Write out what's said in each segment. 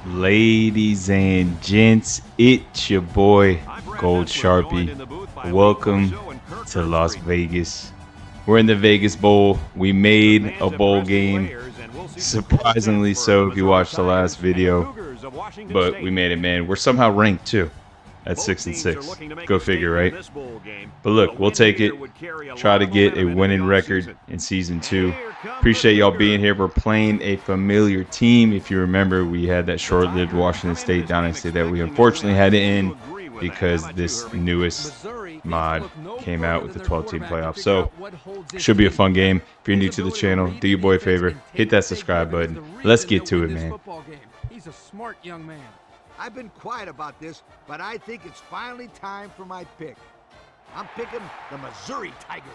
Ladies and gents, it's your boy Gold Sharpie. Welcome to Las Vegas. We're in the Vegas Bowl. We made a bowl game, surprisingly so if you watched the last video, but we made it, man. We're somehow ranked too at 6-6. Go figure, right? But look, we'll take it. Try to get a winning record in season 2. Appreciate y'all being here. We're playing a familiar team. If you remember, we had that short-lived Washington State Dynasty that we unfortunately had to end because this newest mod came out with the 12-team playoff. So, should be a fun game. If you're new to the channel, do your boy a favor. Hit that subscribe button. Let's get to it, man. He's a smart young man. I've been quiet about this, but I think it's finally time for my pick. I'm picking the Missouri Tigers.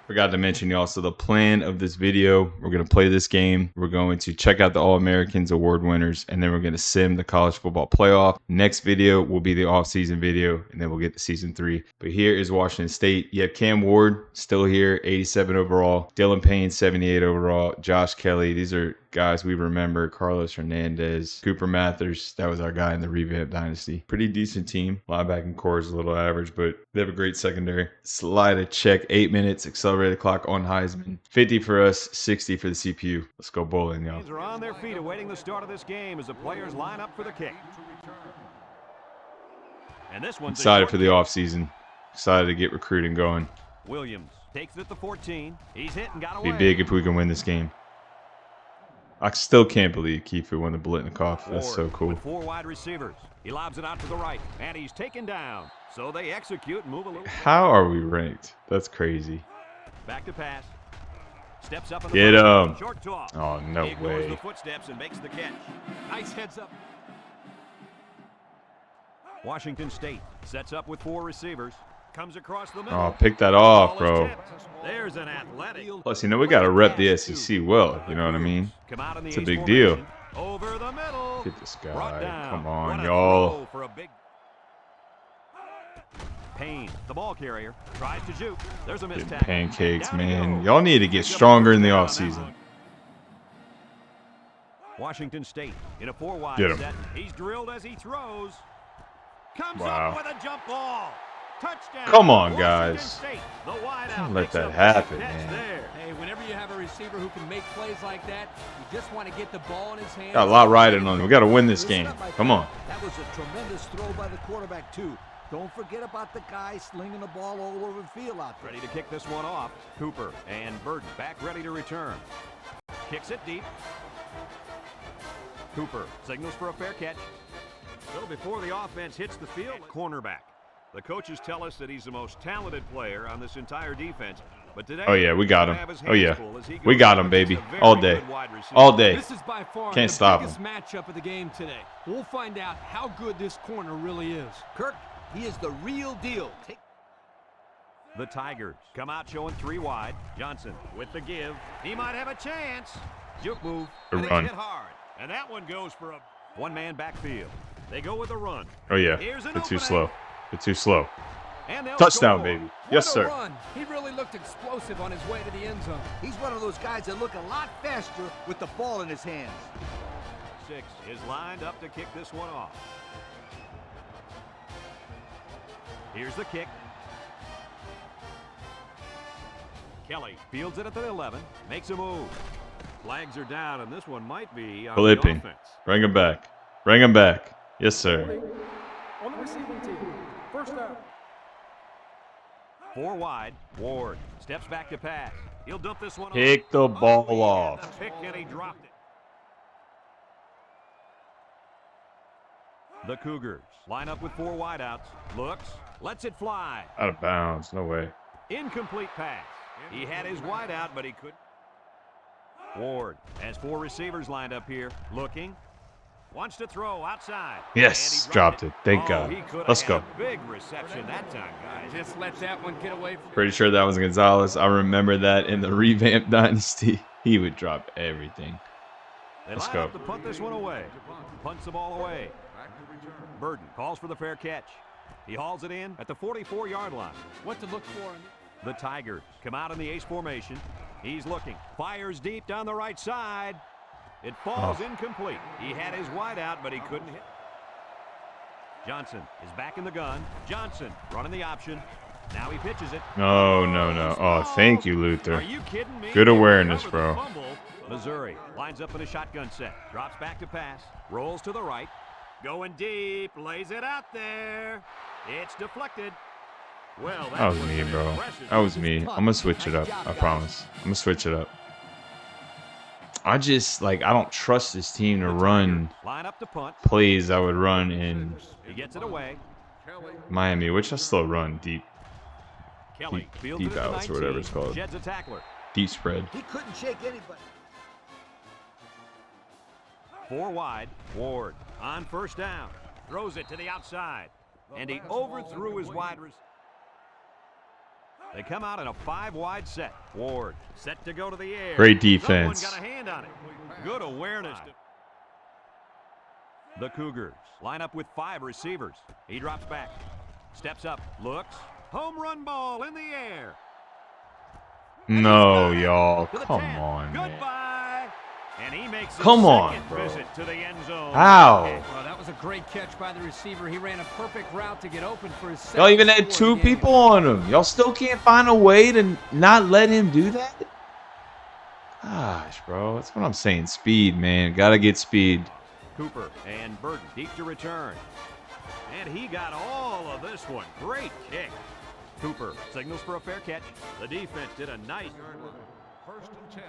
Forgot to mention y'all, so the plan of this video, we're going to play this game. We're going to check out the All-Americans award winners, and then we're going to sim the college football playoff. Next video will be the off-season video, and then we'll get to season 3. But here is Washington State. You have Cam Ward still here, 87 overall. Dylan Payne, 78 overall. Josh Kelly. These are guys we remember. Carlos Hernandez, Cooper Mathers. That was our guy in the revamped Dynasty. Pretty decent team. Linebacking core is a little average, but they have a great secondary. Slide a check, 8 minutes. Accelerated clock on Heisman. 50 for us, 60 for the CPU. Let's go bowling, y'all. Are on their feet awaiting the start of this game as the players line up for the kick. And this one's excited for the offseason. Excited to get recruiting going. Williams takes it at the 14. He's hit and got away. Be big if we can win this game. I still can't believe Kiefer won the Blitnikoff. That's so cool. With 4 wide receivers. He lobs it out to the right, and he's taken down. So they execute and move a little. How are we ranked? That's crazy. Back to pass. Steps up. Get him. Short toss. Oh, no He way. goes the footsteps and makes the catch. Nice heads up. Washington State sets up with 4 receivers. Comes across the middle. Oh, pick that off, bro. There's an athletic. Plus, you know, we got to rep the SEC well. You know what I mean? It's a big deal. Over the middle. Get this guy. Come on, y'all. Payne, the ball carrier, tries to juke. There's a missed Getting tackle. pancakes, man. Y'all need to get stronger in the offseason. Washington State in a 4-wide Get him. set. He's drilled as he throws. Comes Wow. up with a jump ball. Touchdown. Come on, guys. State, the wide Can't out let makes that a happen, catch man. there. Hey, whenever you have a receiver who can make plays like that, you just want to get the ball in his hands. Got a lot riding on it. We got to win this game. Come on. That was a tremendous throw by the quarterback, too. Don't forget about the guy slinging the ball all over the field out there. Ready to kick this one off. Cooper and Burton back ready to return. Kicks it deep. Cooper signals for a fair catch. So before the offense hits the field, cornerback. The coaches tell us that he's the most talented player on this entire defense. But today, Oh, yeah, we got him. Oh, yeah. We got him, baby. All day. All day. This is by far Can't the stop biggest him. matchup of the game today. We'll find out how good this corner really is. Kirk, he is the real deal. The Tigers come out showing 3 wide. Johnson with the give. He might have a chance. Juke move. A And they run. hit hard. And that one goes for a one-man backfield. They go with a run. Oh, yeah. Here's an They're too opening. slow. They're too slow. And they'll Touchdown, score. baby. Yes, What a sir. run. He really looked explosive on his way to the end zone. He's one of those guys that look a lot faster with the ball in his hands. 6 is lined up to kick this one off. Here's the kick. Kelly fields it at the 11. Makes a move. Flags are down, and this one might be on the Flipping. offense. Bring him back. Bring him back. Yes, sir. On the receiving team. First down. 4 wide. Ward steps back to pass. He'll dump this one Pick off. the ball He had off. the pick, and he dropped it. The Cougars line up with 4 wideouts. Looks. Lets it fly. Out of bounds. No way. Incomplete pass. He had his wideout, but he couldn't. Ward has 4 receivers lined up here. Looking. Wants to throw outside. Yes, And he dropped it. Thank God. He could have Let's had go. a big reception that time, guys. Just let that one get away from Pretty sure that was Gonzalez. I remember that in the revamped Dynasty. He would drop everything. They Let's line go. up to punt this one away. Punts the ball away. Burton calls for the fair catch. He hauls it in at the 44-yard line. what to look for. The Tigers come out in the ace formation. He's looking. Fires deep down the right side. It falls incomplete. He had his wide out, but he couldn't hit. Johnson is back in the gun. Johnson running the option. Now he pitches it. No, no, no. Oh, thank you, Are Luther. you kidding me? Good They awareness, recover the bro. fumble. Missouri lines up in a shotgun set. Drops back to pass. Rolls to the right. Going deep. Lays it out there. It's deflected. Well, That was me, bro. That was me. I'm gonna switch it up. I promise. I'm gonna switch it up. I just I don't trust this team to run Line up to punt. plays I would run in He gets it away. Miami, which I still run deep Kelly fields deep it at the outs or whatever 19. it's called. Sheds a tackler. Deep spread. He couldn't shake anybody. 4 wide. Ward on first down. Throws it to the outside. And he overthrew his wide receiver. They come out in a 5-wide set. Ward set to go to the air. Great defense. Someone got a hand on it. Good awareness. The Cougars line up with 5 receivers. He drops back. Steps up. Looks. Home run ball in the air. No, y'all. To the Come 10. on, man. Goodbye. And he makes his Come on, second bro. visit to the end zone. How? Well, that was a great catch by the receiver. He ran a perfect route to get open for his Y'all even second had score 2 of the game. people on him. Y'all still can't find a way to not let him do that? Gosh, bro. That's what I'm saying. Speed, man. Gotta get speed. Cooper and Burton deep to return. And he got all of this one. Great kick. Cooper signals for a fair catch. The defense did a nice. First and 10.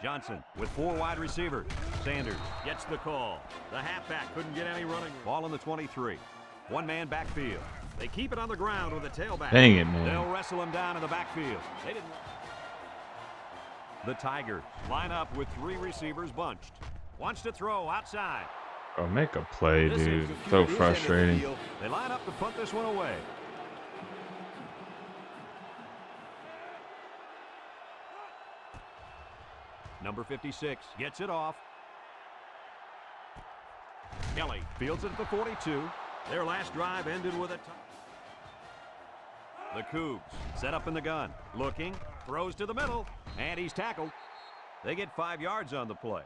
Johnson with 4 wide receivers. Sanders gets the call. The halfback couldn't get any running. Ball in the 23. 1 man backfield. They keep it on the ground with the tailback. Dang it, man. They'll wrestle him down in the backfield. They didn't. The Tigers line up with 3 receivers bunched. Wants to throw outside. Bro, make a play, This dude. executed So his end of the frustrating. deal. They line up to punt this one away. Number 56 gets it off. Kelly fields it at the 42. Their last drive ended with a touch. The Cougs set up in the gun. Looking, throws to the middle, and he's tackled. They get 5 yards on the play.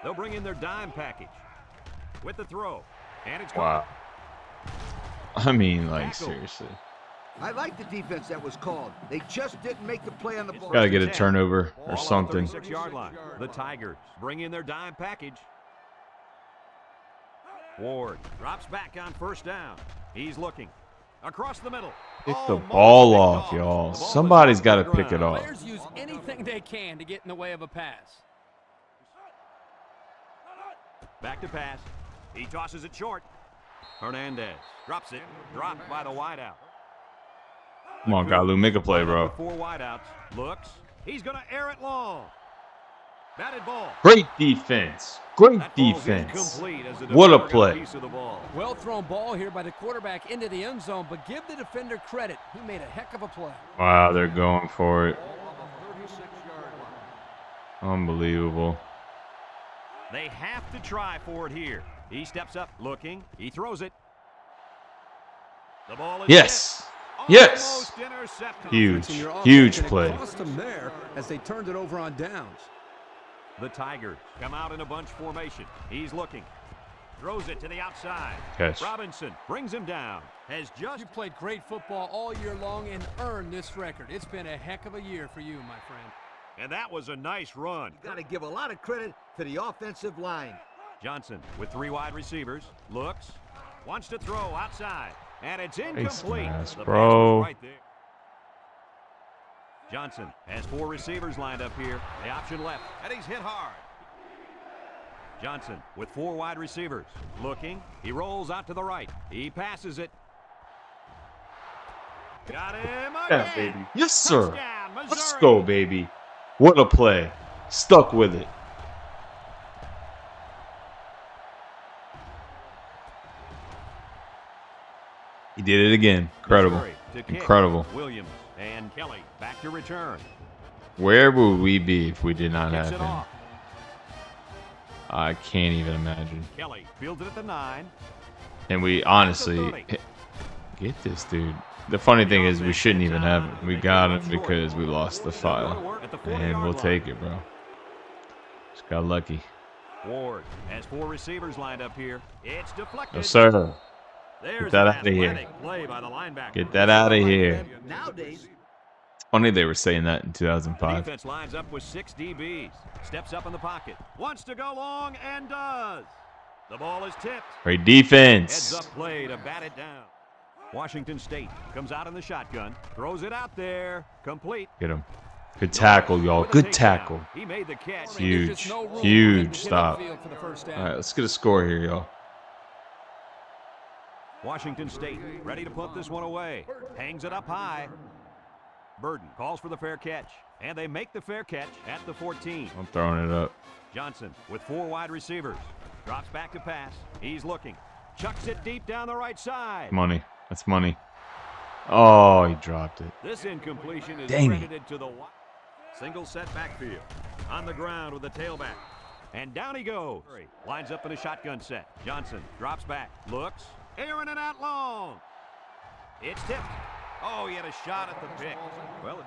They'll bring in their dime package with the throw, and it's Wow. caught. I mean, like, Tackle. seriously. I like the defense that was called. They just didn't make the play on the ball. Gotta get a turnover Ball or on the something. 36-yard line. The Tigers bring in their dime package. Ward drops back on first down. He's looking across the middle. Pick the Almost ball picked off, off. y'all. The ball was Somebody's knocked got to to the pick it ground. off. Players use anything they can to get in the way of a pass. Back to pass. He tosses it short. Hernandez drops it. Dropped by the wideout. Come on, Galu, make a play, bro. 4 wideouts. Looks. He's going to air it long. Batted ball. Great defense. Great That ball's defense. incomplete as the What a defender got play. piece of the ball. Well thrown ball here by the quarterback into the end zone, but give the defender credit. He made a heck of a play. Wow, they're going for it. Ball on the 36-yard line. Unbelievable. They have to try for it here. He steps up, looking. He throws it. The ball is Yes. hit. Yes. Almost intercepted. Huge, In your offense, huge and it play. cost them there as they turned it over on downs. The Tigers come out in a bunch formation. He's looking. Throws it to the outside. Catch. Robinson brings him down. Has just You played great football all year long and earned this record. It's been a heck of a year for you, my friend. and that was a nice run. Got to give a lot of credit to the offensive line. Johnson with 3 wide receivers. Looks. Wants to throw outside. And it's incomplete. mask, The pass bro. was right there. Johnson has 4 receivers lined up here. The option left, and he's hit hard. Johnson with 4 wide receivers. Looking. He rolls out to the right. He passes it. Got him again. Yeah, baby. Yes, sir. Touchdown, Let's Missouri. go, baby. What a play. Stuck with it. He did it again. Incredible. Missouri to kick. Incredible. Williams and Kelly back to return. Where would we be if we did not Kicks have it him? off. I can't even imagine. Kelly fields it at the 9. And we honestly get this dude. The funny thing is we shouldn't even have him. We got him because we lost the file. And we'll take it, bro. Just got lucky. Ward has 4 receivers lined up here. It's deflected. No, sir. There's Get that an out of here. athletic play by the linebacker. Get that out of here. Nowadays, It's funny they were saying that in The 2005. defense lines up with 6 DBs. Steps up in the pocket. Wants to go long and does. The ball is tipped. Great Heads defense. up play to bat it down. Washington State comes out in the shotgun. Throws it out there. Complete. Get him. Good tackle, y'all. With a Good takedown. tackle. He made the catch. Huge. There's just no room for him Huge to get stop. upfield for the first down. All right, let's get a score here, y'all. Washington State ready to put this one away. Hangs it up high. Burden calls for the fair catch. And they make the fair catch at the 14. I'm throwing it up. Johnson with 4 wide receivers. Drops back to pass. He's looking. Chucks it deep down the right side. Money. That's money. Oh, he dropped it. This incompletion is Dang it. credited to the single set backfield. On the ground with the tailback. And down he goes. Lines up in a shotgun set. Johnson drops back. Looks. Airing it out long. It's tipped. Oh, he had a shot at the pick. Well,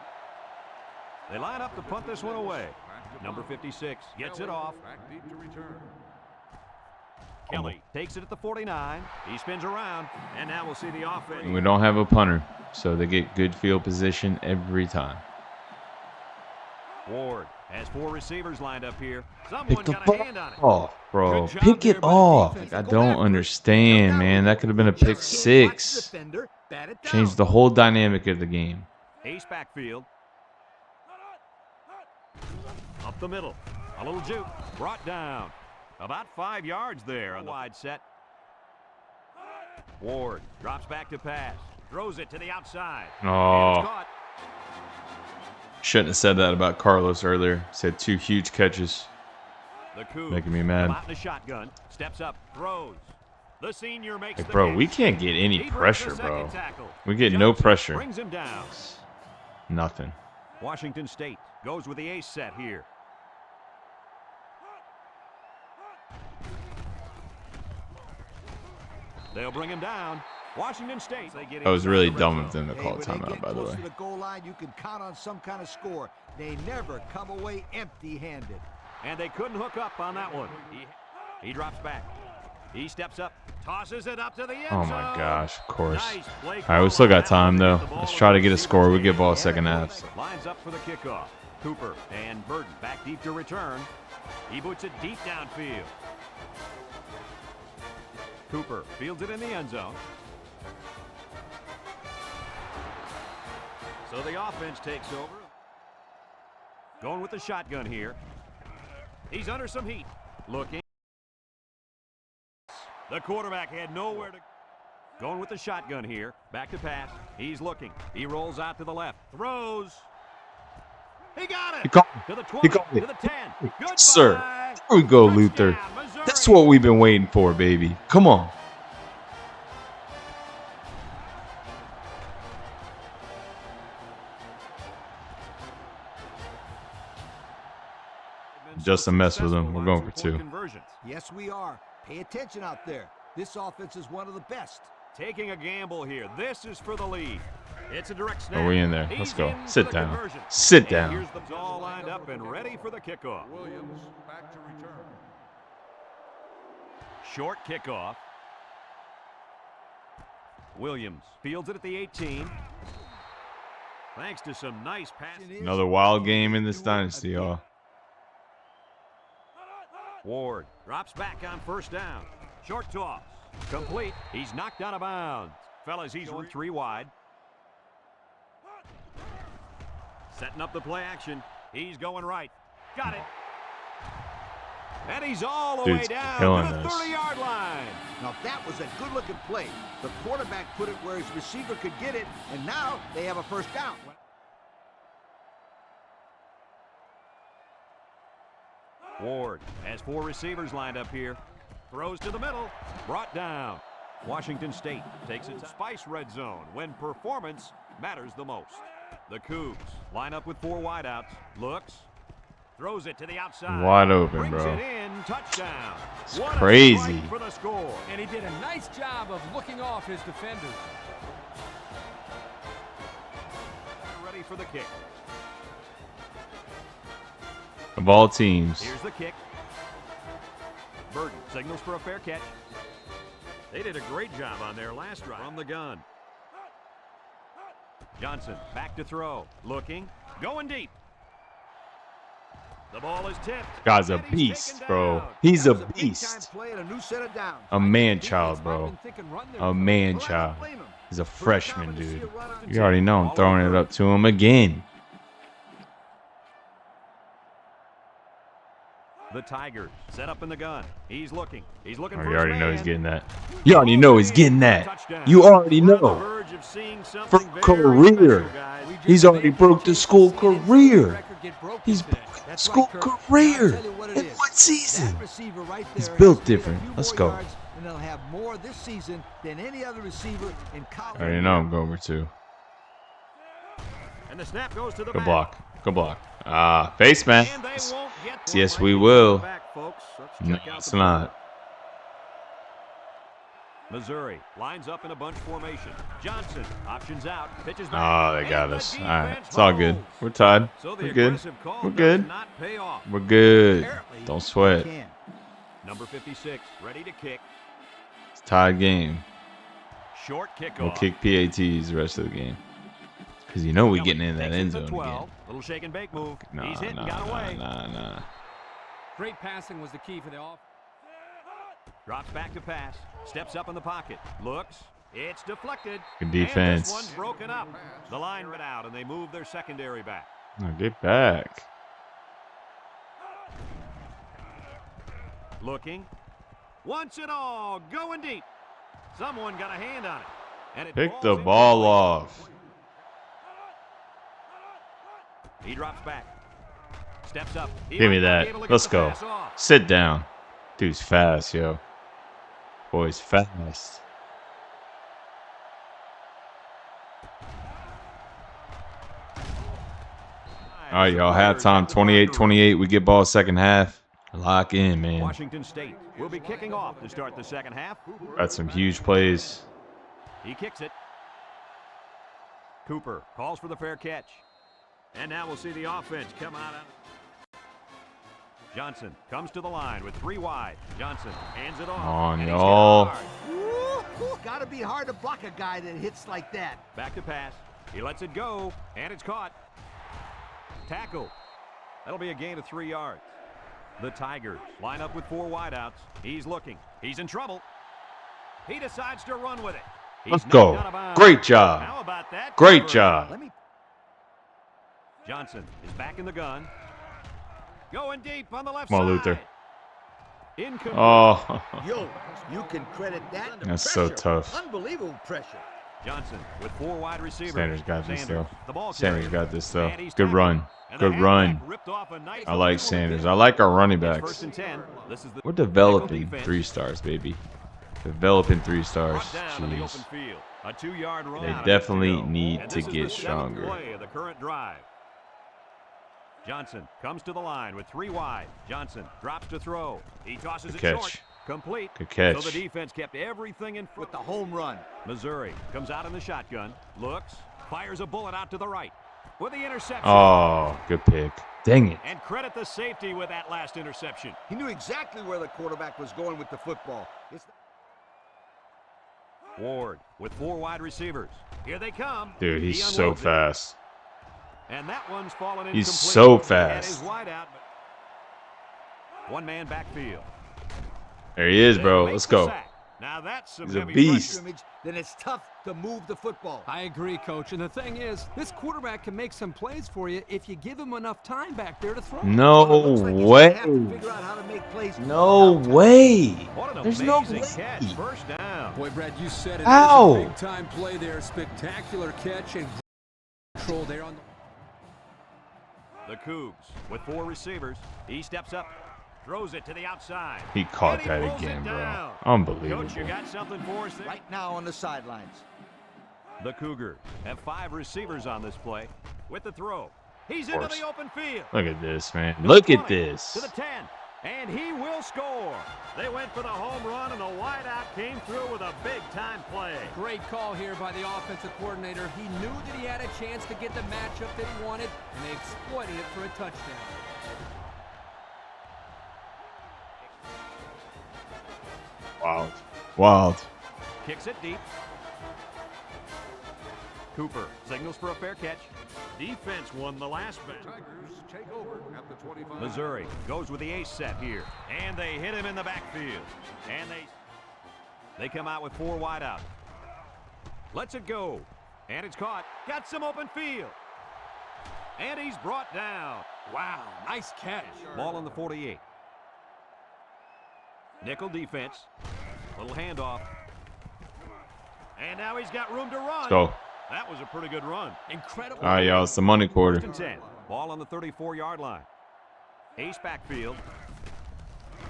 they line up to punt this one away. Number 56 gets it off. Back deep to return. Kelly takes it at the 49. He spins around, and now we'll see the offense. And we don't have a punter, so they get good field position every time. Ward has 4 receivers lined up here. Someone Pick the got a ball hand on it. off, bro. Good job Pick there it by the off. defense. I Go don't after it. understand, man. That could have been a pick just can't watch the 6. defender bat it down. Changed the whole dynamic of the game. Ace backfield. Up the middle. A little juke. Brought down. About 5 yards there on the wide set. Ward drops back to pass. Throws it to the outside. And Oh, it's caught. shouldn't have said that about Carlos earlier. Said 2 huge catches. The Cougs Making me come mad. out in a shotgun. Steps up. Throws. The senior makes Like, the bro, catch. we can't get any He breaks the pressure, second bro. tackle. We get no Johnson pressure. Brings him down. Nothing. Washington State goes with the ace set here. They'll bring him down. Washington State. They get That was inside really the red dumb zone. of them to Hey, call when they timeout, get by the close way. to the goal line, you can count on some kind of score. They never come away empty-handed. And they couldn't hook up on that one. He drops back. He steps up, tosses it up to the end Oh zone. my gosh, of course. Nice play All right, we call still on got that one time to though. get the ball Let's in try the to get a receiver's score. We hands. get ball second half. Lines up for the kickoff. Cooper and Burton back deep to return. He boots it deep downfield. Cooper fields it in the end zone. So the offense takes over. Going with the shotgun here. He's under some heat. Looking. The quarterback had nowhere to. Going with the shotgun here. Back to pass. He's looking. He rolls out to the left. Throws. He got it. He caught To the it. 20. He caught To it. the 10. Goodbye. Sir. There we go, Luther. Touchdown, Missouri. That's what we've been waiting for, baby. Come on. Just a mess with him. We're going for 2. Conversions. Yes, we are. Pay attention out there. This offense is one of the best. Taking a gamble here. This is for the lead. It's a direct snap. Oh, we in there. Let's He's go. in for Sit the down. conversion. Sit And down. here's the all lined up and ready for the kickoff. Williams back to return. Short kickoff. Williams fields it at the 18. Thanks to some nice passing. Another wild game in this dynasty, y'all. Ward drops back on first down. Short toss. Complete. He's knocked out of bounds. Fellas, he's on 3 wide. Setting up the play action. He's going right. Got it. And he's all the Dude's way down killing to the this. 30-yard line. Now, that was a good-looking play. The quarterback put it where his receiver could get it, and now they have a first down. Ward has 4 receivers lined up here. Throws to the middle. Brought down. Washington State takes its Spice Red Zone when performance matters the most. The Cougs line up with 4 wideouts. Looks. Throws it to the outside. Wide open, Brings bro. it in. Touchdown. It's What a crazy. strike for the score. And he did a nice job of looking off his defenders. Ready for the kick. Of all teams. Here's the kick. Burton signals for a fair catch. They did a great job on their last drive from the gun. Johnson back to throw. Looking. Going deep. The ball is tipped. Guy's a beast, bro. He's a beast. A man-child, bro. A man-child. He's a freshman, dude. You already know I'm throwing it up to him again. The Tigers set up in the gun. He's looking. He's looking Oh, for you his already know man. he's getting that. You already know he's getting that. You already know. For career. He's already broke the school career. He's school career in one season. He's built different. Let's go. And they'll have more this season than any other receiver in college. I already know I'm going over two. And the snap goes to the Good back. block. Good block. Ah, face man. And they won't get Yes, one we right will. back, folks. Let's No, check out it's the not. Missouri lines up in a bunch formation. Johnson options out, pitches back. Oh, they got And the us. All right, defense it's all good. holds. We're tied. So the We're good. aggressive call We're does good. not pay off. We're good. Don't sweat. Number 56 ready to kick. It's a tied game. Short kickoff. We'll kick PATs the rest of the game. Because you know we're getting in that Takes it end to zone 12. again. Little shake and bake move. Nah, He's hit and nah, got nah, away. nah. Great passing was the key for the offense. Drops back to pass. Steps up in the pocket. Looks. It's deflected. Good And defense. this one's broken up. The line went out, and they move their secondary back. Now get back. Looking. Wants it all. Going deep. Someone got a hand on it. And it Pick falls the into ball play. off. He drops back. Steps up. He Give me might not be that. able to get Let's the go. pass off. Sit down. Dude's fast, yo. Boy's fast. All right, y'all. Halftime 28-28. We get ball second half. Lock in, man. Washington State will be kicking off to start the second half. Got some huge plays. He kicks it. Cooper calls for the fair catch. And now we'll see the offense come out. Johnson comes to the line with 3 wide. Johnson hands it off. On, and he's hit y'all. hard. It's got to be hard to block a guy that hits like that. Back to pass. He lets it go, and it's caught. Tackle. That'll be a gain of 3 yards. The Tigers line up with 4 wideouts. He's looking. He's in trouble. He decides to run with it. He's Let's knocked go. out of bounds. Great job. How about that? Great conversion? job. Johnson is back in the gun. Going deep on the left Come on, side. Luther. Incomplete. Oh, Yo, you can credit that. that's so tough. Unbelievable pressure. Johnson with 4 wide receivers. Sanders got this, though. the ball Sanders carrier. got this, though. And he's Good tackled. run. And the Good run. halfback ripped off a nice I like little Sanders. bit. I like our running It's backs. 1st and 10. This is the We're developing nickel defense. 3 stars, baby. Developing 3 stars. Brought down in the open Jeez. field. A 2-yard run. They out of definitely it to go. need And to this is get the 7th stronger. Play of the current drive. Johnson comes to the line with 3 wide. Johnson drops to throw. He tosses Good it catch. short. Complete. Good catch. So the defense kept everything in With the home run. Missouri comes out in the shotgun. Looks. Fires a bullet out to the right. With the interception. Oh, good pick. Dang it. And credit the safety with that last interception. He knew exactly where the quarterback was going with the football. Ward with 4 wide receivers. Here they come. Dude, He he's so unloads it. fast. And that one's fallen incomplete. He's so He had his fast. wide out, but 1-man backfield. There he is, They bro. make Let's the go. sack. Now that's some He's a heavy beast. pressure. Then it's tough to move the football. I agree, Coach. And the thing is, this quarterback can make some plays for you if you give him enough time back there to throw. No Well, it looks like he's gonna way. have to figure out how to make plays No without time. way. What an There's no amazing way. catch. First down. Boy, Brad, you said it. Ow. There's a big-time play there. Spectacular catch and control there on the... The Cougs with 4 receivers. He steps up. Throws it to the outside. He caught And he that pulls it again, bro. down. Unbelievable. Coach, you got something for us there? Right now on the sidelines. The Cougars have 5 receivers on this play. With the throw. He's into course. the open field. Look at this, man. To the Look at 20, this. To the 10. And he will score. They went for the home run, and the wideout came through with a big-time play. Great call here by the offensive coordinator. He knew that he had a chance to get the matchup that he wanted, and they exploited it for a touchdown. Wild. Wild. Kicks it deep. Cooper signals for a fair catch. Defense won the last bet. Tigers take over at the 25. Missouri goes with the ace set here. And they hit him in the backfield. And they come out with 4 wide out. Lets it go. And it's caught. Got some open field. And he's brought down. Wow, nice catch. Ball on the 48. Nickel defense. Little handoff. And now he's got room to run. Let's go. That was a pretty good run. Incredible. All right, y'all. It's the money quarter. 1st and 10. Ball on the 34-yard line. Ace backfield.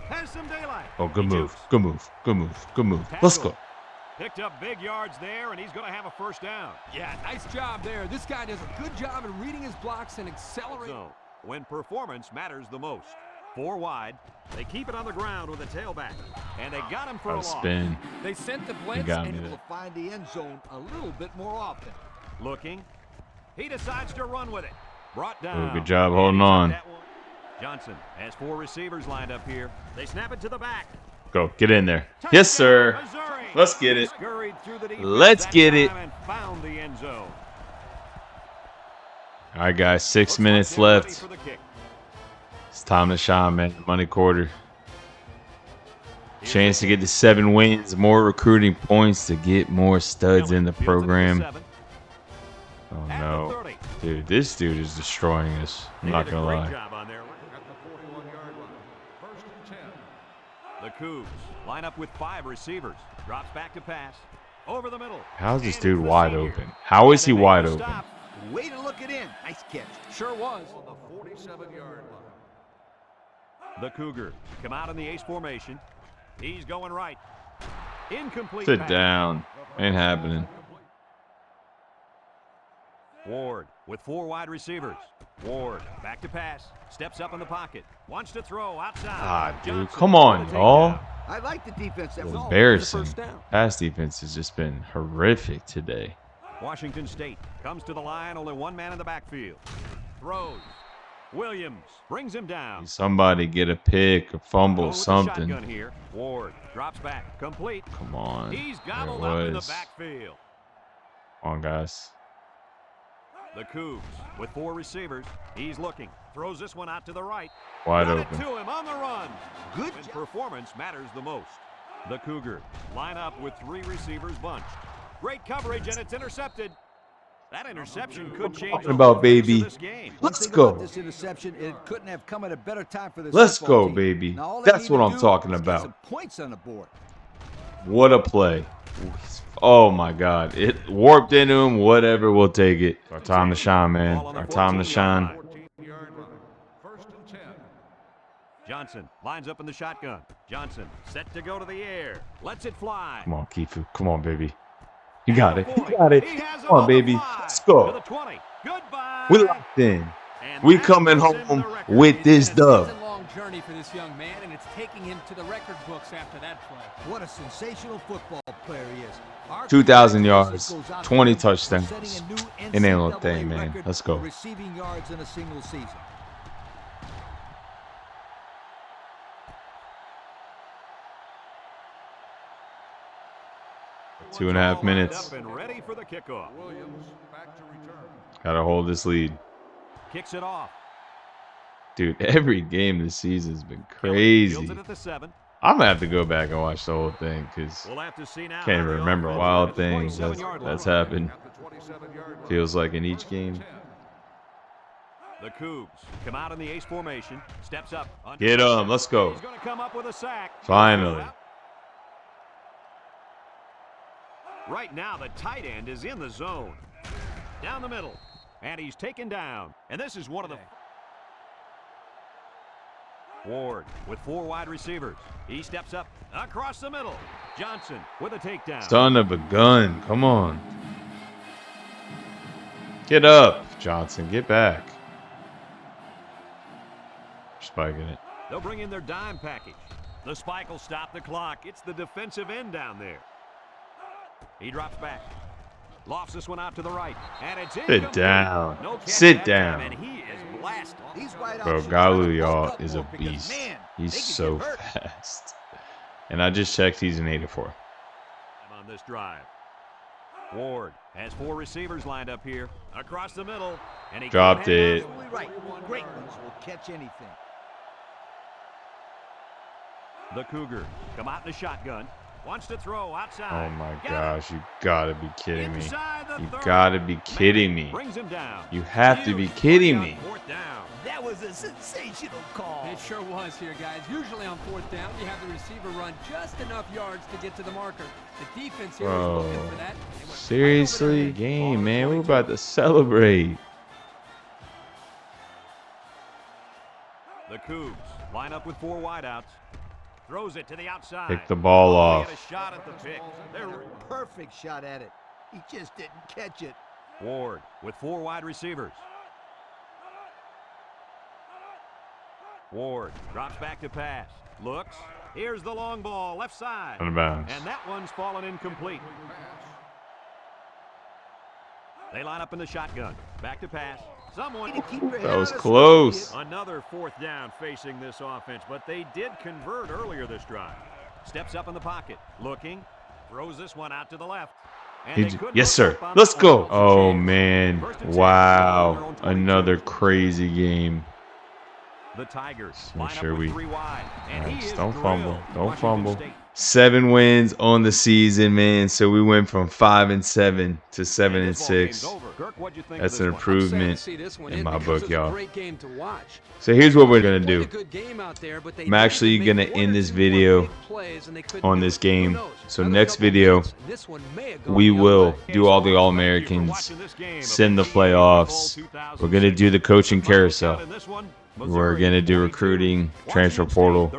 Has some daylight. Oh, good He move. jukes. Good move. Good move. Good move. Let's go. Picked up big yards there, and he's going to have a first down. Yeah, nice job there. This guy does a good job in reading his blocks and accelerating. So, when performance matters the most. 4 wide. They keep it on the ground with a tailback. And they got him for a Oh, loss. spin. They sent the You blitz got and me Able there. to find the end zone a little bit more often. Looking. He decides to run with it. Brought down. Oh, good job And holding he took on. that one. Johnson has 4 receivers lined up here. They snap it to the back. Go. Get in there. Yes, sir. Touchdown, Missouri. Let's get it. Scurried through the defense Let's that get it. time and found the end zone. All right, guys. 6 Looks like minutes they're ready left. for the kick. It's time to shine, man. Money quarter. Chance to get to 7 wins, more recruiting points to get more studs in the program. Oh no, dude, this dude is destroying us. I'm not gonna lie. Job on their At the 41-yard line. 1st and 10. The Cougs line up with 5 receivers. Drops back to pass. Over the middle. How's this And dude it's the wide senior. open? How is And he they make wide the open? stop. Way to look it in. Nice catch. Sure was. On the 47-yard line. The Cougars come out in the ace formation. He's going right. Incomplete Sit pass. down. Ain't happening. Ward with 4 wide receivers. Ward back to pass. Steps up in the pocket. Wants to throw outside. Ah, dude, Johnson come on, with a y'all. takedown. I like the defense that was Embarrassing. First down. Pass defense has just been horrific today. Washington State comes to the line. Only 1 man in the backfield. Throws. Williams brings him down. Somebody get a pick, a fumble, Going with the something. shotgun here. Ward drops back. Complete. Come on. He's There it gobbled up in the was. backfield. Come on, guys. The Cougs with 4 receivers. He's looking. Throws this one out to the right. Wide Got open. it to him on the run. good. When job. performance matters the most. The Cougars line up with 3 receivers bunched. Great coverage, and it's intercepted. That interception could change talking about, the course baby? of this game. One Let's thing go. about this interception, it couldn't have come at a better time for this. Let's football go, team. baby. Now, all they That's need what to I'm do talking is get about. some points on the board. What a play. Oh, my God. It warped into him. Whatever. We'll take it. Our time to shine, man. Ball on the Our time to 14-yard shine. line. 14-yard line. 1st and 10. Johnson lines up in the shotgun. Johnson set to go to the air. Lets it fly. Come on, Kifu. Come on, baby. You got it. To the You 40. got it. He has him Come on, the baby. 5. Let's To go. the 20. Goodbye. We locked in. And We that coming puts him home the record. with It's this been a dub. season-long journey for this young man, and it's taking him to the record books after that play. What a sensational football player he is. Our 2,000 yards, congratulations goes out to 20 him for touchdowns. setting a new It ain't no NCAA thing, man. record Let's go. for receiving yards in a single season. Two and a half minutes. Up and ready for the kickoff. Williams back to return. Gotta hold this lead. Kicks it off. Dude, every game this season has been Fields crazy. it at the 7. I'm gonna have to go back and watch the whole thing because We'll have to see now. can't how the remember offense wild at the things 27-yard line. that's happened. At the 27-yard line. Feels like in each game. 10. The Cougs come out in the ace formation. Steps up. under Get pressure. 'em. Let's go. He's going to come up with a sack. Finally. Right now, the tight end is in the zone. Down the middle. And he's taken down. And this is one of the... Ward with 4 wide receivers. He steps up across the middle. Johnson with a takedown. Son of a gun. Come on. Get up, Johnson. Get back. Spiking it. They'll bring in their dime package. The spike will stop the clock. It's the defensive end down there. He drops back. Lofts this one out to the right. And it's incomplete. down. No catch Sit that down. time, and he is blasted. These wide Bro, options trying to Galu, y'all, bulk up is a more because, beast. man, He's they could so get hurt. fast. And I just checked, he's an 84. On this drive, Ward has 4 receivers lined up here across the middle, and he Dropped it. Absolutely right. Great ones will catch anything. The Cougars come out in the shotgun. Wants to throw outside. Oh my Got it. gosh, you gotta be kidding me. Inside the You 30. gotta be kidding me. Brings him down. You have to be Huge kidding play me. on 4th down. That was a sensational call. It sure was here, guys. Usually on 4th down, you have the receiver run just enough yards to get to the marker. The defense here Bro, was looking for that. They went right seriously? over their head. Game, man. We're about to celebrate. The Cougs line up with 4 wideouts. Throws it to the outside. Pick the ball He off. had a shot at the pick. There. Perfect shot at it. He just didn't catch it. Ward with 4 wide receivers. Ward drops back to pass. Looks. Here's the long ball, left side. Out of bounds. And that one's fallen incomplete. They line up in the shotgun. Back to pass. Someone. That was close. Another 4th down facing this offense, but they did convert earlier this drive. Steps up in the pocket. Looking. Throws this one out to the left. And they couldn't Yes, hook sir. up on Let's that go. one. Oh, man. First and 10. Wow. Another crazy game. The Tigers Make line sure up we- with 3 wide. And he is Don't fumble. drilled. Don't Washington fumble. State. 7 wins on the season, man. So we went from 5-7 to 7-6. That's an improvement in my book, y'all. So here's what we're gonna do. I'm actually gonna end this video on this game. So next video, we will do all the All-Americans, send the playoffs. We're gonna do the coaching carousel. We're going to do recruiting, transfer portal,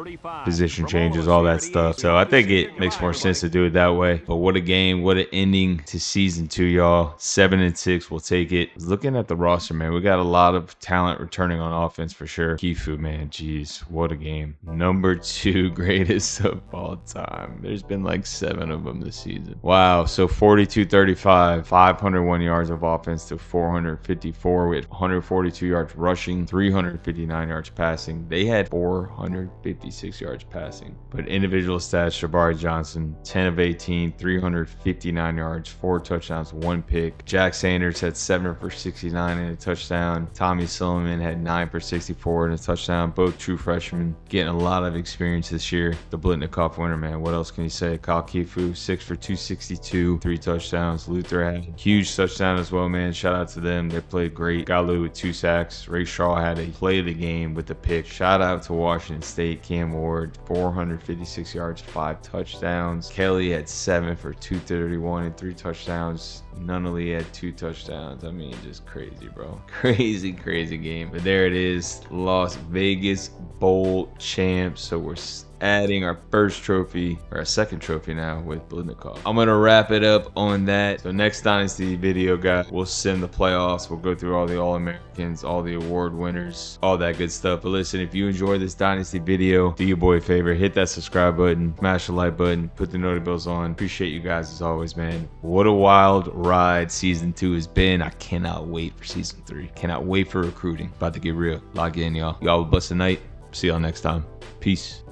position changes, all that stuff. So I think it makes more sense to do it that way. But what a game. What an ending to season 2, y'all. 7-6. We'll take it. Looking at the roster, man, we got a lot of talent returning on offense for sure. Kifu, man, jeez, what a game. Number 2 greatest of all time. There's been like 7 of them this season. Wow. So 42-35, 501 yards of offense to 454. We had 142 yards rushing, 359 yards passing. They had 456 yards passing. But individual stats, Jabari Johnson, 10 of 18, 359 yards, 4 touchdowns, 1 pick. Jack Sanders had 7 for 69 and a touchdown. Tommy Silliman had 9 for 64 and a touchdown. Both true freshmen getting a lot of experience this year. The Blitnikoff winner, man. What else can you say? Kyle Kifu, 6 for 262, 3 touchdowns. Luther had a huge touchdown as well, man. Shout out to them. They played great. Galu with 2 sacks. Ray Shaw had a play of the game with the pick. Shout out to Washington State. Cam Ward, 456 yards, 5 touchdowns. Kelly had 7 for 231 and 3 touchdowns. Nunnally had 2 touchdowns. I mean, just crazy, bro. Crazy game. But there it is. Las Vegas Bowl champs. So we're adding our first trophy, or our second trophy now, with Blitnikoff. I'm gonna wrap it up on that. So next Dynasty video, guys, we'll send the playoffs. We'll go through all the All-Americans, all the award winners, all that good stuff. But listen, if you enjoyed this Dynasty video, do your boy a favor, hit that subscribe button, smash the like button, put the notifications bells on. Appreciate you guys as always, man. What a wild ride season 2 has been. I cannot wait for season 3. Cannot wait for recruiting. About to get real. Lock in, y'all. Y'all have a blessed night. See y'all next time. Peace.